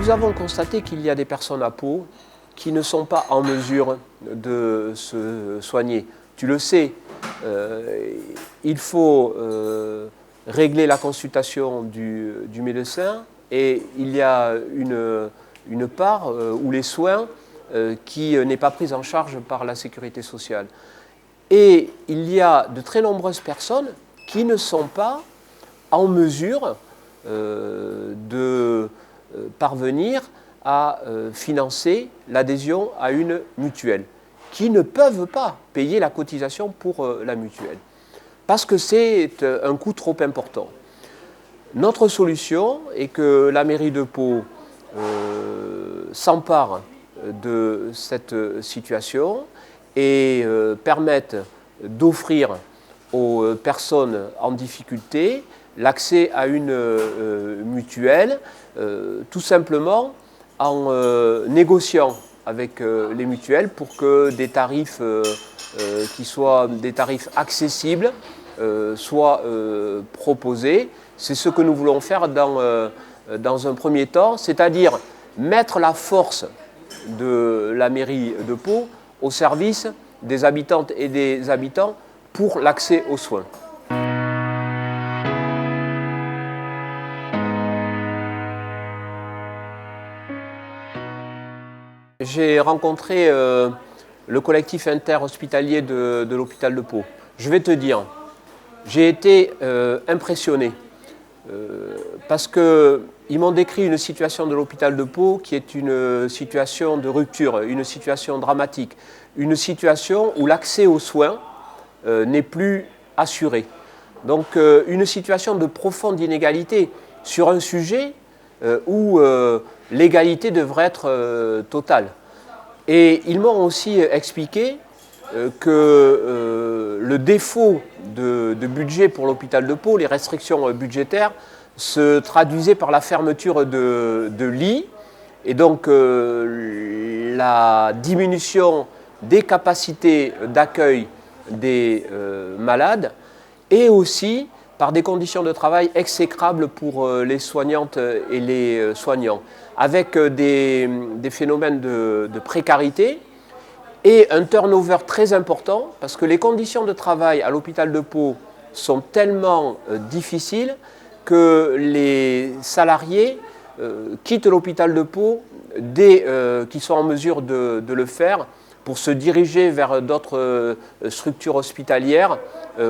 Nous avons constaté qu'il y a des personnes à Pau qui ne sont pas en mesure de se soigner. Tu le sais, il faut régler la consultation du médecin et il y a une part où les soins qui n'est pas prise en charge par la sécurité sociale. Et il y a de très nombreuses personnes qui ne sont pas en mesure de parvenir à financer l'adhésion à une mutuelle, qui ne peuvent pas payer la cotisation pour la mutuelle, parce que c'est un coût trop important. Notre solution est que la mairie de Pau s'empare de cette situation et permette d'offrir aux personnes en difficulté l'accès à une mutuelle, tout simplement en négociant avec les mutuelles pour que des tarifs qui soient des tarifs accessibles soient proposés. C'est ce que nous voulons faire dans un premier temps, c'est-à-dire mettre la force de la mairie de Pau au service des habitantes et des habitants pour l'accès aux soins. J'ai rencontré le collectif interhospitalier de l'hôpital de Pau. Je vais te dire, j'ai été impressionné parce qu'ils m'ont décrit une situation de l'hôpital de Pau qui est une situation de rupture, une situation dramatique, une situation où l'accès aux soins n'est plus assuré. Donc une situation de profonde inégalité sur un sujet où l'égalité devrait être totale. Et ils m'ont aussi expliqué que le défaut de budget pour l'hôpital de Pau, les restrictions budgétaires, se traduisaient par la fermeture de lits et donc la diminution des capacités d'accueil des malades et aussi par des conditions de travail exécrables pour les soignantes et les soignants, avec des phénomènes de précarité et un turnover très important, parce que les conditions de travail à l'hôpital de Pau sont tellement difficiles que les salariés quittent l'hôpital de Pau dès qu'ils sont en mesure de le faire, pour se diriger vers d'autres structures hospitalières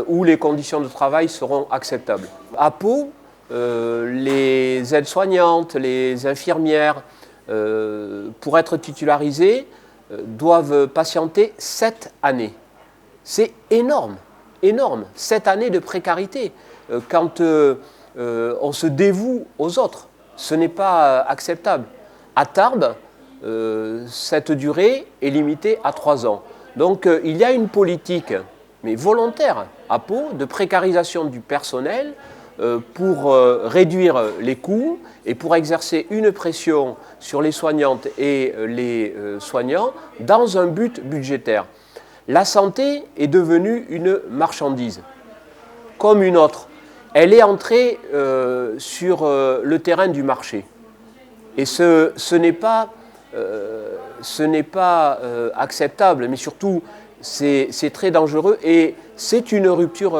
où les conditions de travail seront acceptables. À Pau, les aides-soignantes, les infirmières, pour être titularisées, doivent patienter 7 années. C'est énorme, énorme, 7 années de précarité. Quand on se dévoue aux autres, ce n'est pas acceptable. À Tarbes, cette durée est limitée à 3 ans. Donc il y a une politique, mais volontaire, à Pau, de précarisation du personnel pour réduire les coûts et pour exercer une pression sur les soignantes et les soignants dans un but budgétaire. La santé est devenue une marchandise, comme une autre. Elle est entrée sur le terrain du marché. Et ce n'est pas acceptable, mais surtout c'est très dangereux et c'est une rupture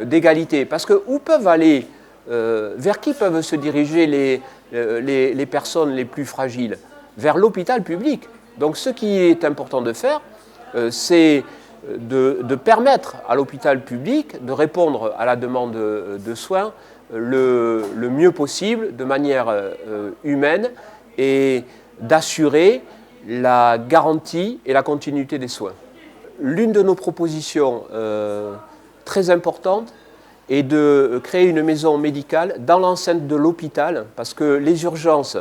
d'égalité. Parce que où peuvent aller, vers qui peuvent se diriger les personnes les plus fragiles? Vers l'hôpital public. Donc ce qui est important de faire, c'est de permettre à l'hôpital public de répondre à la demande de soins le mieux possible, de manière humaine, et d'assurer la garantie et la continuité des soins. L'une de nos propositions très importantes est de créer une maison médicale dans l'enceinte de l'hôpital, parce que les urgences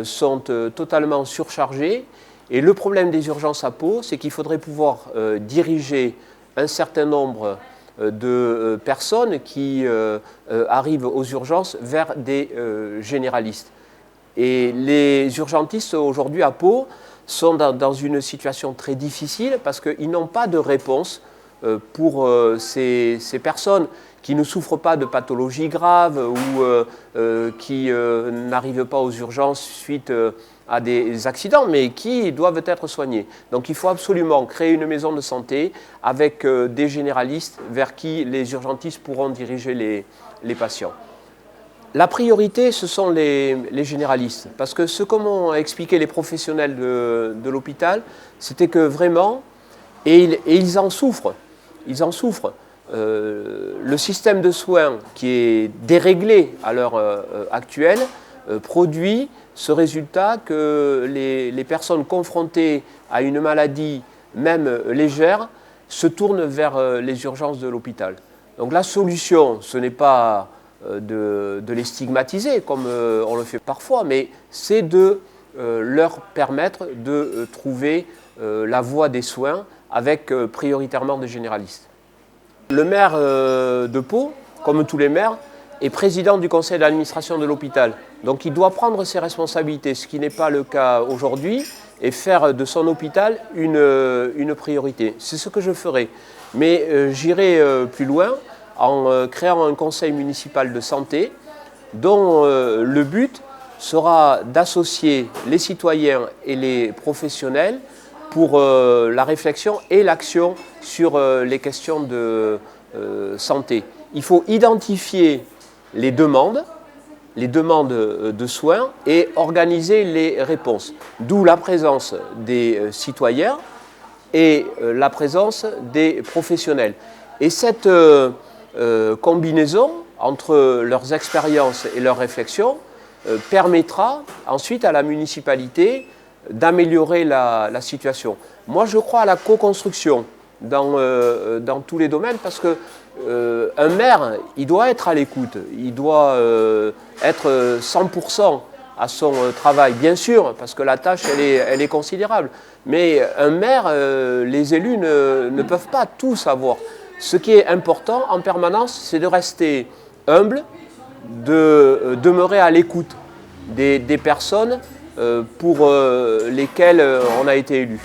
sont totalement surchargées. Et le problème des urgences à Pau, c'est qu'il faudrait pouvoir diriger un certain nombre de personnes qui arrivent aux urgences vers des généralistes. Et les urgentistes aujourd'hui à Pau sont dans une situation très difficile parce qu'ils n'ont pas de réponse pour ces personnes qui ne souffrent pas de pathologies graves ou qui n'arrivent pas aux urgences suite à des accidents, mais qui doivent être soignés. Donc il faut absolument créer une maison de santé avec des généralistes vers qui les urgentistes pourront diriger les patients. La priorité, ce sont les généralistes, parce que ce que m'ont expliqué les professionnels de l'hôpital, c'était que vraiment, et ils en souffrent, le système de soins qui est déréglé à l'heure actuelle produit ce résultat que les personnes confrontées à une maladie, même légère, se tournent vers les urgences de l'hôpital. Donc la solution, ce n'est pas de les stigmatiser comme on le fait parfois, mais c'est de leur permettre de trouver la voie des soins avec prioritairement des généralistes. Le maire de Pau, comme tous les maires, est président du conseil d'administration de l'hôpital. Donc il doit prendre ses responsabilités, ce qui n'est pas le cas aujourd'hui, et faire de son hôpital une priorité. C'est ce que je ferai. Mais j'irai plus loin en créant un conseil municipal de santé dont le but sera d'associer les citoyens et les professionnels pour la réflexion et l'action sur les questions de santé. Il faut identifier les demandes de soins et organiser les réponses. D'où la présence des citoyens et la présence des professionnels. Et cette combinaison entre leurs expériences et leurs réflexions permettra ensuite à la municipalité d'améliorer la situation. Moi, je crois à la co-construction dans tous les domaines parce que un maire, il doit être à l'écoute, il doit être 100% à son travail, bien sûr, parce que la tâche, elle est considérable. Mais un maire, les élus ne peuvent pas tout savoir. Ce qui est important en permanence, c'est de rester humble, de demeurer à l'écoute des personnes pour lesquelles on a été élu.